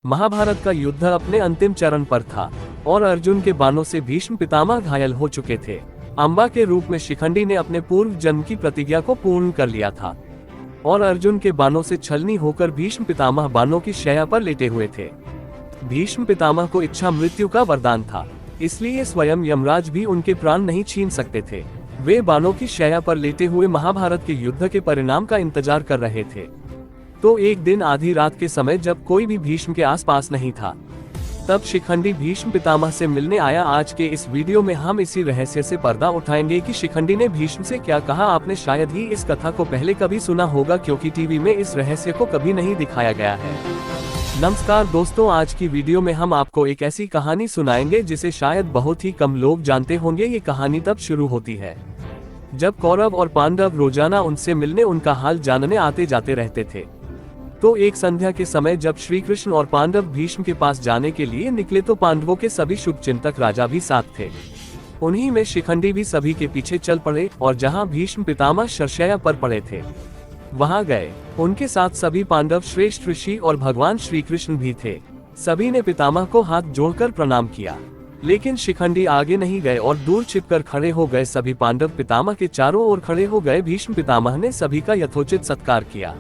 महाभारत का युद्ध अपने अंतिम चरण पर था और अर्जुन के बाणों से भीष्म पितामह घायल हो चुके थे। अम्बा के रूप में शिखंडी ने अपने पूर्व जन्म की प्रतिज्ञा को पूर्ण कर लिया था और अर्जुन के बाणों से छलनी होकर भीष्म पितामह बाणों की शैया पर लेटे हुए थे। भीष्म पितामह को इच्छा मृत्यु का वरदान था, इसलिए स्वयं यमराज भी उनके प्राण नहीं छीन सकते थे। वे बाणों की शैया पर लेटे हुए महाभारत के युद्ध के परिणाम का इंतजार कर रहे थे। तो एक दिन आधी रात के समय जब कोई भी भीष्म के आसपास नहीं था, तब शिखंडी भीष्म पितामह से मिलने आया। आज के इस वीडियो में हम इसी रहस्य से पर्दा उठाएंगे कि शिखंडी ने भीष्म से क्या कहा। आपने शायद ही इस कथा को पहले कभी सुना होगा, क्योंकि टीवी में इस रहस्य को कभी नहीं दिखाया गया है। नमस्कार दोस्तों, आज की वीडियो में हम आपको एक ऐसी कहानी सुनाएंगे जिसे शायद बहुत ही कम लोग जानते होंगे। ये कहानी तब शुरू होती है जब कौरव और पांडव रोजाना उनसे मिलने, उनका हाल जानने आते जाते रहते थे। तो एक संध्या के समय जब श्री कृष्ण और पांडव भीष्म के पास जाने के लिए निकले, तो पांडवों के सभी शुभचिंतक राजा भी साथ थे। उन्हीं में शिखंडी भी सभी के पीछे चल पड़े और जहां भीष्म पितामह शरशैया पर पड़े थे वहां गए। उनके साथ सभी पांडव श्रेष्ठ ऋषि और भगवान श्री कृष्ण भी थे। सभी ने पितामह को हाथ जोड़कर प्रणाम किया, लेकिन शिखंडी आगे नहीं गए और दूर छिपकर खड़े हो गए। सभी पांडव पितामह के चारों ओर खड़े हो गए। भीष्म पितामह ने सभी का यथोचित सत्कार किया।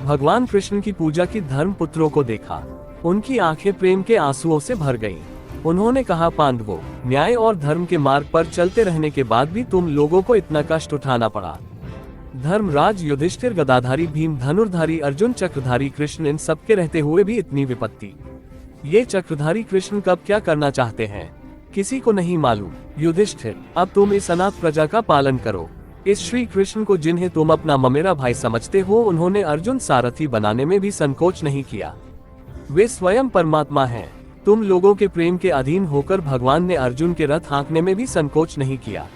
भगवान कृष्ण की पूजा की धर्म पुत्रों को देखा, उनकी आंखें प्रेम के आंसुओं से भर गईं। उन्होंने कहा, पांडवों, न्याय और धर्म के मार्ग पर चलते रहने के बाद भी तुम लोगों को इतना कष्ट उठाना पड़ा। धर्मराज युधिष्ठिर, गदाधारी भीम, धनुर्धारी अर्जुन, चक्रधारी कृष्ण, इन सब के रहते हुए भी इतनी विपत्ति। ये चक्रधारी कृष्ण कब क्या करना चाहते हैं किसी को नहीं मालूम। युधिष्ठिर, अब तुम इस अनाथ प्रजा का पालन करो। इस श्री कृष्ण को, जिन्हें तुम अपना ममेरा भाई समझते हो, उन्होंने अर्जुन सारथी बनाने में भी संकोच नहीं किया। वे स्वयं परमात्मा हैं। तुम लोगों के प्रेम के अधीन होकर भगवान ने अर्जुन के रथ हाँकने में भी संकोच नहीं किया।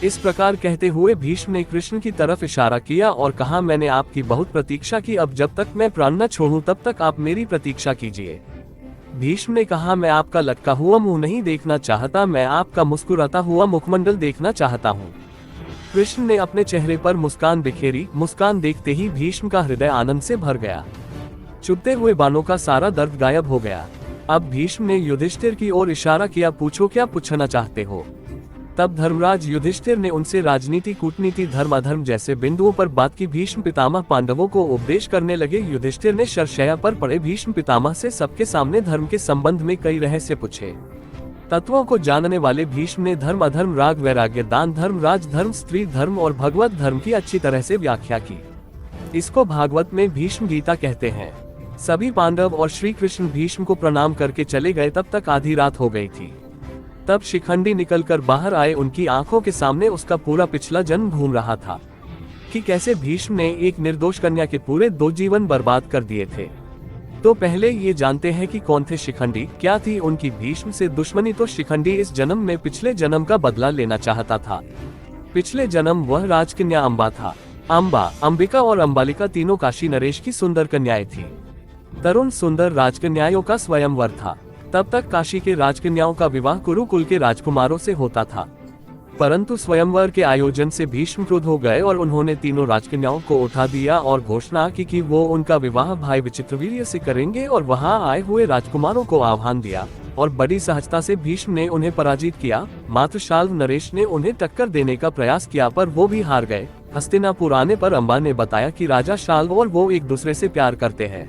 इस प्रकार कहते हुए भीष्म ने कृष्ण की तरफ इशारा किया और कहा, मैंने आपकी बहुत प्रतीक्षा की। अब जब तक मैं प्राण न छोड़ूं तब तक आप मेरी प्रतीक्षा कीजिए। भीष्म ने कहा, मैं आपका लटका हुआ मुंह नहीं देखना चाहता, मैं आपका मुस्कुराता हुआ मुखमंडल देखना चाहता हूँ। कृष्ण ने अपने चेहरे पर मुस्कान बिखेरी। मुस्कान देखते ही भीष्म का हृदय आनंद से भर गया। चुभते हुए बाणों का सारा दर्द गायब हो गया। अब भीष्म ने युधिष्ठिर की ओर इशारा किया, पूछो क्या पूछना चाहते हो। तब धर्मराज युधिष्ठिर ने उनसे राजनीति, कूटनीति, धर्म अधर्म जैसे बिंदुओं पर बात की। भीष्म पितामह पांडवों को उपदेश करने लगे। युधिष्ठिर ने शरशैया पर पड़े भीष्म पितामह से सबके सामने धर्म के संबंध में कई रहस्य पूछे। तत्वों को जानने वाले भीष्म ने धर्म, अधर्म, राग, वैराग्य, दान धर्म, राज धर्म, स्त्री धर्म और भगवत धर्म की अच्छी तरह से व्याख्या की। इसको भागवत में भीष्म गीता कहते हैं। सभी पांडव और श्री कृष्ण भीष्म को प्रणाम करके चले गए। तब तक आधी रात हो गई थी। तब शिखंडी निकलकर बाहर आए। उनकी आंखों के सामने उसका पूरा पिछला जन्म घूम रहा था कि कैसे भीष्म ने एक निर्दोष कन्या के पूरे 2 जीवन बर्बाद कर दिए थे। तो पहले ये जानते हैं कि कौन थे शिखंडी, क्या थी उनकी भीष्म से दुश्मनी। तो शिखंडी इस जन्म में पिछले जन्म का बदला लेना चाहता था। पिछले जन्म वह राजकन्या अम्बा था। अम्बा, अंबिका और अम्बालिका तीनों काशी नरेश की सुंदर कन्याएं थी। तरुण सुंदर राजकन्याओं का स्वयंवर था। तब तक काशी के राजकन्याओं का विवाह कुरुकुल के राजकुमारों से होता था, परंतु स्वयंवर के आयोजन से भीष्म क्रुद्ध हो गए और उन्होंने तीनों राजकन्याओं को उठा दिया और घोषणा की कि वो उनका विवाह भाई विचित्रवीर्य से करेंगे। और वहां आए हुए राजकुमारों को आह्वान दिया और बड़ी सहजता से भीष्म ने उन्हें पराजित किया। मात्र शाल्व नरेश ने उन्हें टक्कर देने का प्रयास किया, पर वो भी हार गए। हस्तिनापुर आने पर अम्बा ने बताया कि राजा शाल्व और वो एक दूसरे से प्यार करते हैं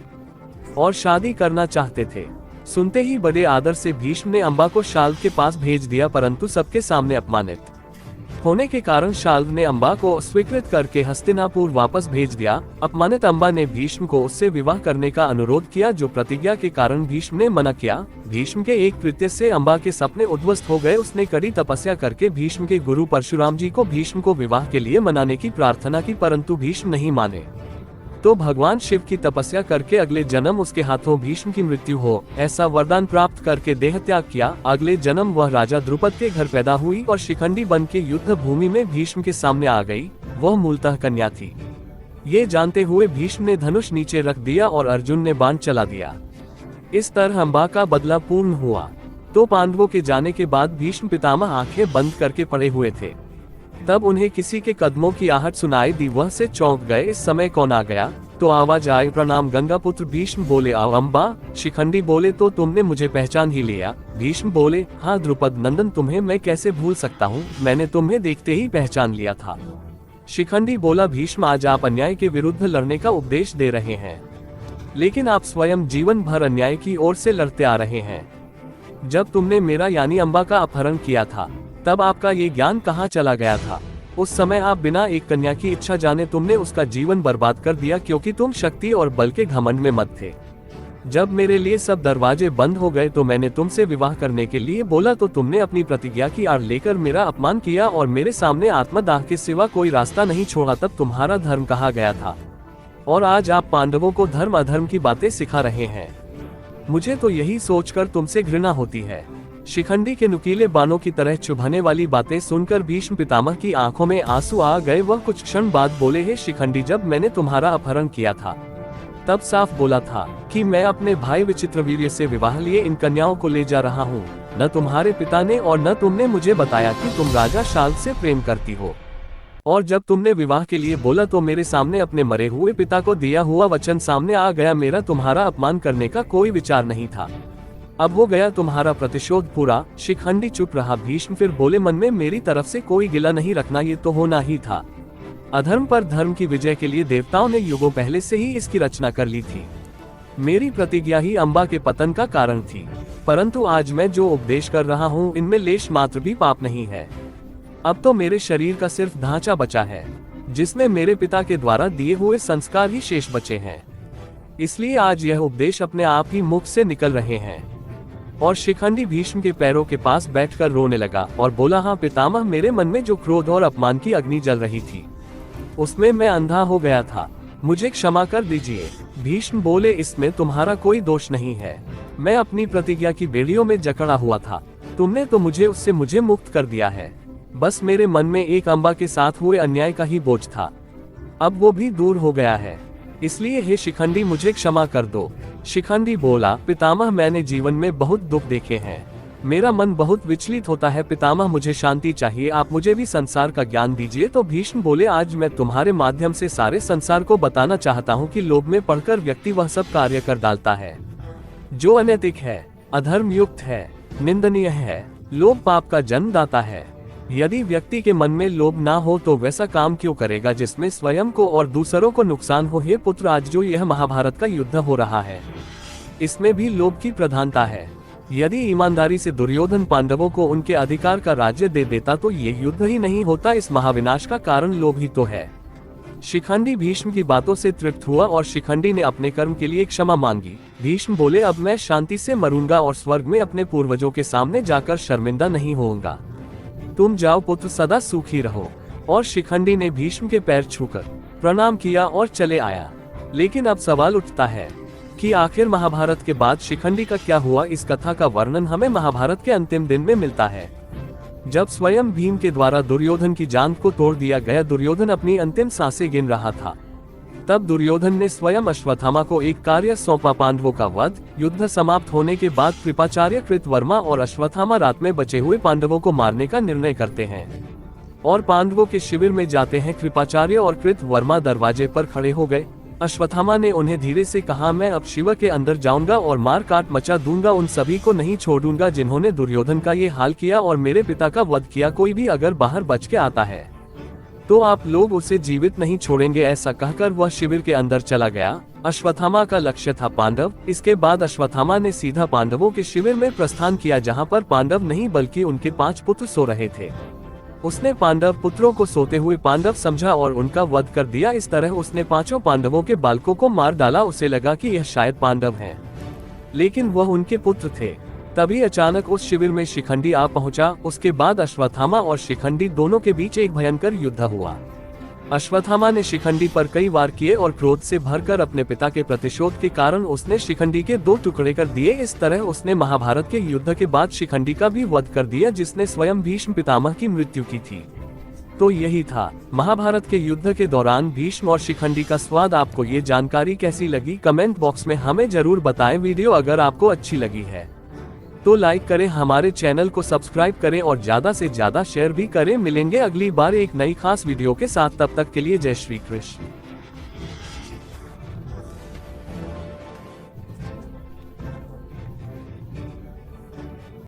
और शादी करना चाहते थे। सुनते ही बड़े आदर से भीष्म ने अम्बा को शाल्व के पास भेज दिया, परंतु सबके सामने अपमानित होने के कारण शाल्व ने अम्बा को स्वीकृत करके हस्तिनापुर वापस भेज दिया। अपमानित अम्बा ने भीष्म को उससे विवाह करने का अनुरोध किया, जो प्रतिज्ञा के कारण भीष्म ने मना किया। भीष्म के एक कृत्य से अम्बा के सपने उद्ध्वस्त हो गए। उसने कड़ी तपस्या करके भीष्म के गुरु परशुराम जी को भीष्म को विवाह के लिए मनाने की प्रार्थना की, परंतु भीष्म नहीं माने। तो भगवान शिव की तपस्या करके अगले जन्म उसके हाथों भीष्म की मृत्यु हो, ऐसा वरदान प्राप्त करके देह त्याग किया। अगले जन्म वह राजा द्रुपद के घर पैदा हुई और शिखंडी बन के युद्ध भूमि में भीष्म के सामने आ गई। वह मूलतः कन्या थी। ये जानते हुए भीष्म ने धनुष नीचे रख दिया और अर्जुन ने बाण चला दिया। इस तरह अम्बा का बदला पूर्ण हुआ। तो पांडवों के जाने के बाद भीष्म पितामह आंखें बंद करके पड़े हुए थे। तब उन्हें किसी के कदमों की आहट सुनाई दी। वह से चौंक गए। इस समय कौन आ गया, तो आवाज आई, प्रणाम गंगापुत्र। भीष्म बोले, आओ अम्बा। शिखंडी बोले, तो तुमने मुझे पहचान ही लिया। भीष्म बोले, हाँ द्रुपद नंदन, तुम्हें मैं कैसे भूल सकता हूँ, मैंने तुम्हें देखते ही पहचान लिया था। शिखंडी बोला, भीष्म आज आप अन्याय के विरुद्ध लड़ने का उपदेश दे रहे हैं, लेकिन आप स्वयं जीवन भर अन्याय की ओर से लड़ते आ रहे हैं। जब तुमने मेरा यानी अम्बा का अपहरण किया था, तब आपका ये ज्ञान कहाँ चला गया था? उस समय आप बिना एक कन्या की इच्छा जाने तुमने उसका जीवन बर्बाद कर दिया, क्योंकि तुम शक्ति और बल के घमंड में मत थे। जब मेरे लिए सब दरवाजे बंद हो गए तो मैंने तुमसे विवाह करने के लिए बोला, तो तुमने अपनी प्रतिज्ञा की आड़ लेकर मेरा अपमान किया और मेरे सामने आत्मदाह के सिवा कोई रास्ता नहीं छोड़ा। तब तुम्हारा धर्म कहा गया था, और आज आप पांडवों को धर्म अधर्म की बातें सिखा रहे हैं। मुझे तो यही सोचकर तुमसे घृणा होती है। शिखंडी के नुकीले बाणों की तरह चुभने वाली बातें सुनकर भीष्म पितामह की आंखों में आंसू आ गए। वह कुछ क्षण बाद बोले, हे शिखंडी, जब मैंने तुम्हारा अपहरण किया था तब साफ बोला था कि मैं अपने भाई विचित्रवीर्य से विवाह लिए इन कन्याओं को ले जा रहा हूँ। न तुम्हारे पिता ने और न तुमने मुझे बताया कि तुम राजा शाल्व से प्रेम करती हो, और जब तुमने विवाह के लिए बोला तो मेरे सामने अपने मरे हुए पिता को दिया हुआ वचन सामने आ गया। मेरा तुम्हारा अपमान करने का कोई विचार नहीं था। अब हो गया तुम्हारा प्रतिशोध पूरा। शिखंडी चुप रहा। भीष्म फिर बोले, मन में मेरी तरफ से कोई गिला नहीं रखना, ये तो होना ही था। अधर्म पर धर्म की विजय के लिए देवताओं ने युगों पहले से ही इसकी रचना कर ली थी। मेरी प्रतिज्ञा ही अम्बा के पतन का कारण थी, परंतु आज मैं जो उपदेश कर रहा हूँ इनमें लेश मात्र भी पाप नहीं है। अब तो मेरे शरीर का सिर्फ ढांचा बचा है, जिसमें मेरे पिता के द्वारा दिए हुए संस्कार ही शेष बचे हैं। इसलिए आज यह उपदेश अपने आप ही मुख से निकल रहे हैं। और शिखंडी भीष्म के पैरों के पास बैठकर रोने लगा और बोला, हाँ पितामह, मेरे मन में जो क्रोध और अपमान की अग्नि जल रही थी उसमें मैं अंधा हो गया था, मुझे क्षमा कर दीजिए। भीष्म बोले, इसमें तुम्हारा कोई दोष नहीं है। मैं अपनी प्रतिज्ञा की बेड़ियों में जकड़ा हुआ था, तुमने तो मुझे मुक्त कर दिया है। बस मेरे मन में एक अम्बा के साथ हुए अन्याय का ही बोझ था, अब वो भी दूर हो गया है। इसलिए हे शिखंडी, मुझे क्षमा कर दो। शिखंडी बोला, पितामह, मैंने जीवन में बहुत दुख देखे हैं, मेरा मन बहुत विचलित होता है। पितामह, मुझे शांति चाहिए, आप मुझे भी संसार का ज्ञान दीजिए। तो भीष्म बोले, आज मैं तुम्हारे माध्यम से सारे संसार को बताना चाहता हूँ कि लोभ में पड़कर व्यक्ति वह सब कार्य कर डालता है जो अनैतिक है, अधर्म युक्त है, निंदनीय है। लोभ पाप का जन्मदाता है। यदि व्यक्ति के मन में लोभ ना हो तो वैसा काम क्यों करेगा जिसमें स्वयं को और दूसरों को नुकसान हो। हे पुत्र, आज जो यह महाभारत का युद्ध हो रहा है, इसमें भी लोभ की प्रधानता है। यदि ईमानदारी से दुर्योधन पांडवों को उनके अधिकार का राज्य दे देता तो ये युद्ध ही नहीं होता। इस महाविनाश का कारण लोभ ही तो है। शिखंडी भीष्म की बातों से तृप्त हुआ और शिखंडी ने अपने कर्म के लिए क्षमा मांगी। भीष्म बोले, अब मैं शांति से मरूंगा और स्वर्ग में अपने पूर्वजों के सामने जाकर शर्मिंदा नहीं होऊंगा। तुम जाओ पुत्र, सदा सुखी रहो। और शिखंडी ने भीष्म के पैर छूकर प्रणाम किया और चले आया। लेकिन अब सवाल उठता है कि आखिर महाभारत के बाद शिखंडी का क्या हुआ। इस कथा का वर्णन हमें महाभारत के अंतिम दिन में मिलता है, जब स्वयं भीम के द्वारा दुर्योधन की जांघ को तोड़ दिया गया। दुर्योधन अपनी अंतिम सांसें गिन रहा था। तब दुर्योधन ने स्वयं अश्वत्थामा को एक कार्य सौंपा, पांडवों का वध। युद्ध समाप्त होने के बाद कृपाचार्य, कृतवर्मा और अश्वत्थामा रात में बचे हुए पांडवों को मारने का निर्णय करते हैं और पांडवों के शिविर में जाते हैं। कृपाचार्य और कृतवर्मा दरवाजे पर खड़े हो गए। अश्वत्थामा ने उन्हें धीरे से कहा, मैं अब शिविर के अंदर जाऊंगा और मार काट मचा दूंगा। उन सभी को नहीं छोड़ूंगा जिन्होंने दुर्योधन का ये हाल किया और मेरे पिता का वध किया। कोई भी अगर बाहर बच के आता है तो आप लोग उसे जीवित नहीं छोड़ेंगे। ऐसा कहकर वह शिविर के अंदर चला गया। अश्वत्थामा का लक्ष्य था पांडव। इसके बाद अश्वत्थामा ने सीधा पांडवों के शिविर में प्रस्थान किया, जहां पर पांडव नहीं बल्कि उनके 5 पुत्र सो रहे थे। उसने पांडव पुत्रों को सोते हुए पांडव समझा और उनका वध कर दिया। इस तरह उसने 5 पांडवों के बालकों को मार डाला। उसे लगा कि यह शायद पांडव हैं, लेकिन वह उनके पुत्र थे। तभी अचानक उस शिविर में शिखंडी आ पहुंचा। उसके बाद अश्वत्थामा और शिखंडी दोनों के बीच एक भयंकर युद्ध हुआ। अश्वत्थामा ने शिखंडी पर कई वार किए और क्रोध से भरकर अपने पिता के प्रतिशोध के कारण उसने शिखंडी के 2 टुकड़े कर दिए। इस तरह उसने महाभारत के युद्ध के बाद शिखंडी का भी वध कर दिया, जिसने स्वयं भीष्म पितामह की मृत्यु की थी। तो यही था महाभारत के युद्ध के दौरान भीष्म और शिखंडी का स्वाद। आपको ये जानकारी कैसी लगी, कमेंट बॉक्स में हमें जरूर बताएं। वीडियो अगर आपको अच्छी लगी है तो लाइक करें, हमारे चैनल को सब्सक्राइब करें और ज्यादा से ज्यादा शेयर भी करें। मिलेंगे अगली बार एक नई खास वीडियो के साथ, तब तक के लिए जय श्री कृष्ण।